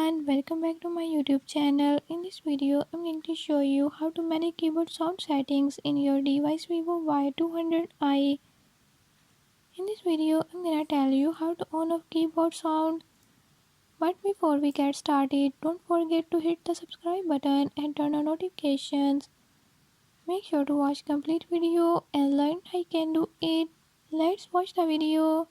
everyone, welcome back to my YouTube channel. In this video, I'm going to show you how to manage keyboard sound settings in your device Vivo Y200i. In this video, I'm gonna tell you how to on off keyboard sound. But before we get started, don't forget to hit the subscribe button and turn on notifications. Make sure to watch complete video and learn how you can do it. Let's watch the video.